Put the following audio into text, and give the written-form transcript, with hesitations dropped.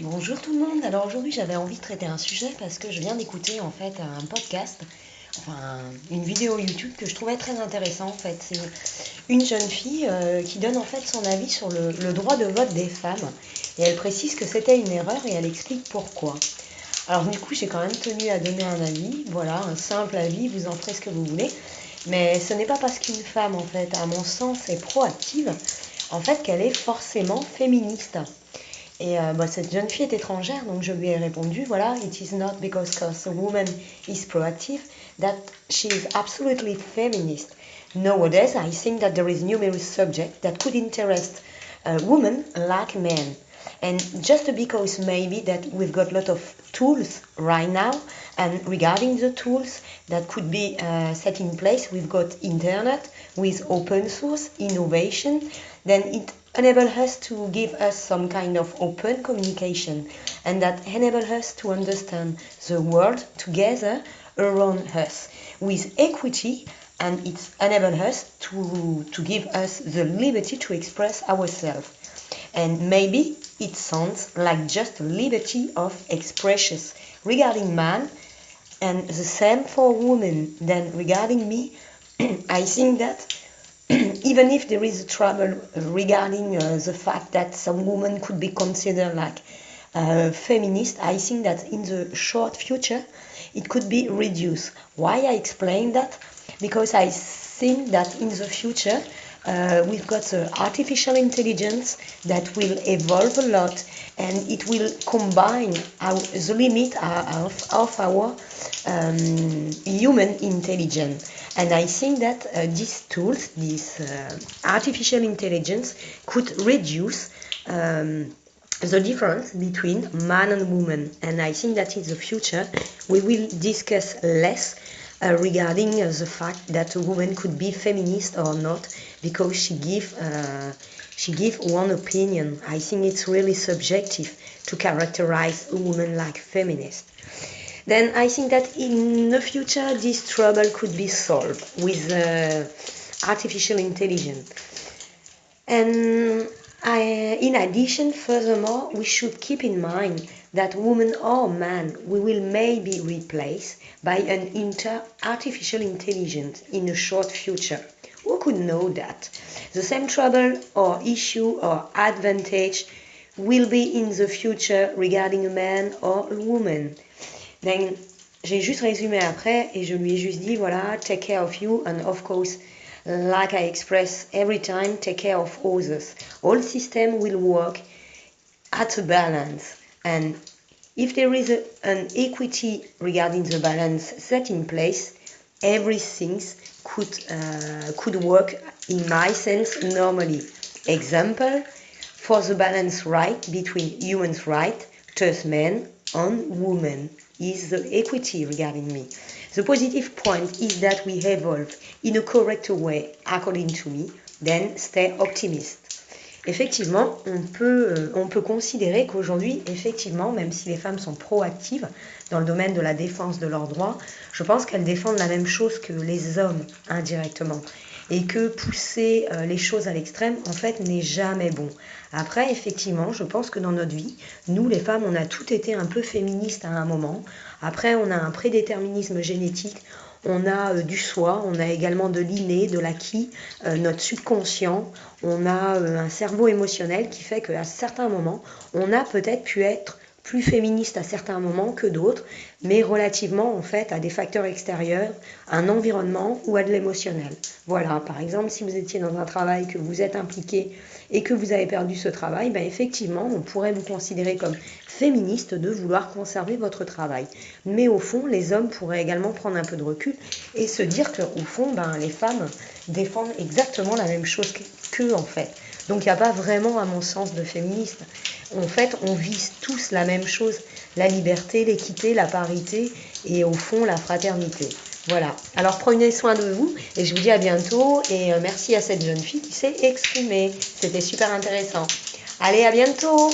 Bonjour tout le monde. Alors aujourd'hui j'avais envie de traiter un sujet parce que je viens d'écouter en fait un podcast, enfin une vidéo YouTube que je trouvais très intéressant en fait. C'est une jeune fille qui donne en fait son avis sur le droit de vote des femmes et elle précise que c'était une erreur et elle explique pourquoi. Alors du coup j'ai quand même tenu à donner un avis, voilà, un simple avis, vous en ferez ce que vous voulez. Mais ce n'est pas parce qu'une femme en fait à mon sens est proactive en fait qu'elle est forcément féministe. Et cette jeune fille est étrangère, donc je lui ai répondu, voilà, it is not because a woman is proactive that she is absolutely feminist. Nowadays, I think that there is numerous subjects that could interest women like men. And just because maybe that we've got a lot of tools right now, and regarding the tools that could be set in place, we've got internet with open source innovation, then it enable us to give us some kind of open communication and that enable us to understand the world together around us with equity, and it enable us to give us the liberty to express ourselves. And maybe it sounds like just liberty of expression regarding man, and the same for women. Then regarding me, I think that even if there is a trouble regarding the fact that some women could be considered like feminist, I think that in the short future it could be reduced. Why I explain that? Because I think that in the future we've got artificial intelligence that will evolve a lot and it will combine the limit of our human intelligence. And I think that these tools, this artificial intelligence, could reduce the difference between man and woman. And I think that in the future we will discuss less regarding the fact that a woman could be feminist or not because she give one opinion. I think it's really subjective to characterize a woman like feminist. Then I think that in the future this trouble could be solved with artificial intelligence. And in addition, furthermore, we should keep in mind that woman or man we will maybe replace by an artificial intelligence in the short future. Who could know that? The same trouble or issue or advantage will be in the future regarding a man or a woman. Then j'ai juste résumé après et je lui ai juste dit voilà, take care of you and of course like I express every time, take care of others. All system will work at a balance, and if there is an equity regarding the balance set in place, everything could work in my sense normally. Example, for the balance right between human's right, thus men and women is the equity regarding me. The positive point is that we evolve in a correct way according to me, then stay optimist. Effectivement, on peut considérer qu'aujourd'hui, effectivement, même si les femmes sont proactives dans le domaine de la défense de leurs droits, je pense qu'elles défendent la même chose que les hommes indirectement. Et que pousser les choses à l'extrême, en fait, n'est jamais bon. Après, effectivement, je pense que dans notre vie, nous, les femmes, on a toutes été un peu féministes à un moment. Après, on a un prédéterminisme génétique. On a du soi, on a également de l'inné, de l'acquis, notre subconscient, on a un cerveau émotionnel qui fait qu'à certains moments, on a peut-être pu être plus féministe à certains moments que d'autres, mais relativement en fait à des facteurs extérieurs, un environnement ou à de l'émotionnel. Voilà, par exemple, si vous étiez dans un travail, que vous êtes impliqué et que vous avez perdu ce travail, ben effectivement, on pourrait vous considérer comme féministe de vouloir conserver votre travail. Mais au fond, les hommes pourraient également prendre un peu de recul et se dire qu'au fond, ben, les femmes défendent exactement la même chose qu'eux en fait. Donc il n'y a pas vraiment, à mon sens, de féministe. En fait, on vise tous la même chose, la liberté, l'équité, la parité et au fond la fraternité. Voilà. Alors prenez soin de vous et je vous dis à bientôt et merci à cette jeune fille qui s'est exprimée. C'était super intéressant. Allez, à bientôt!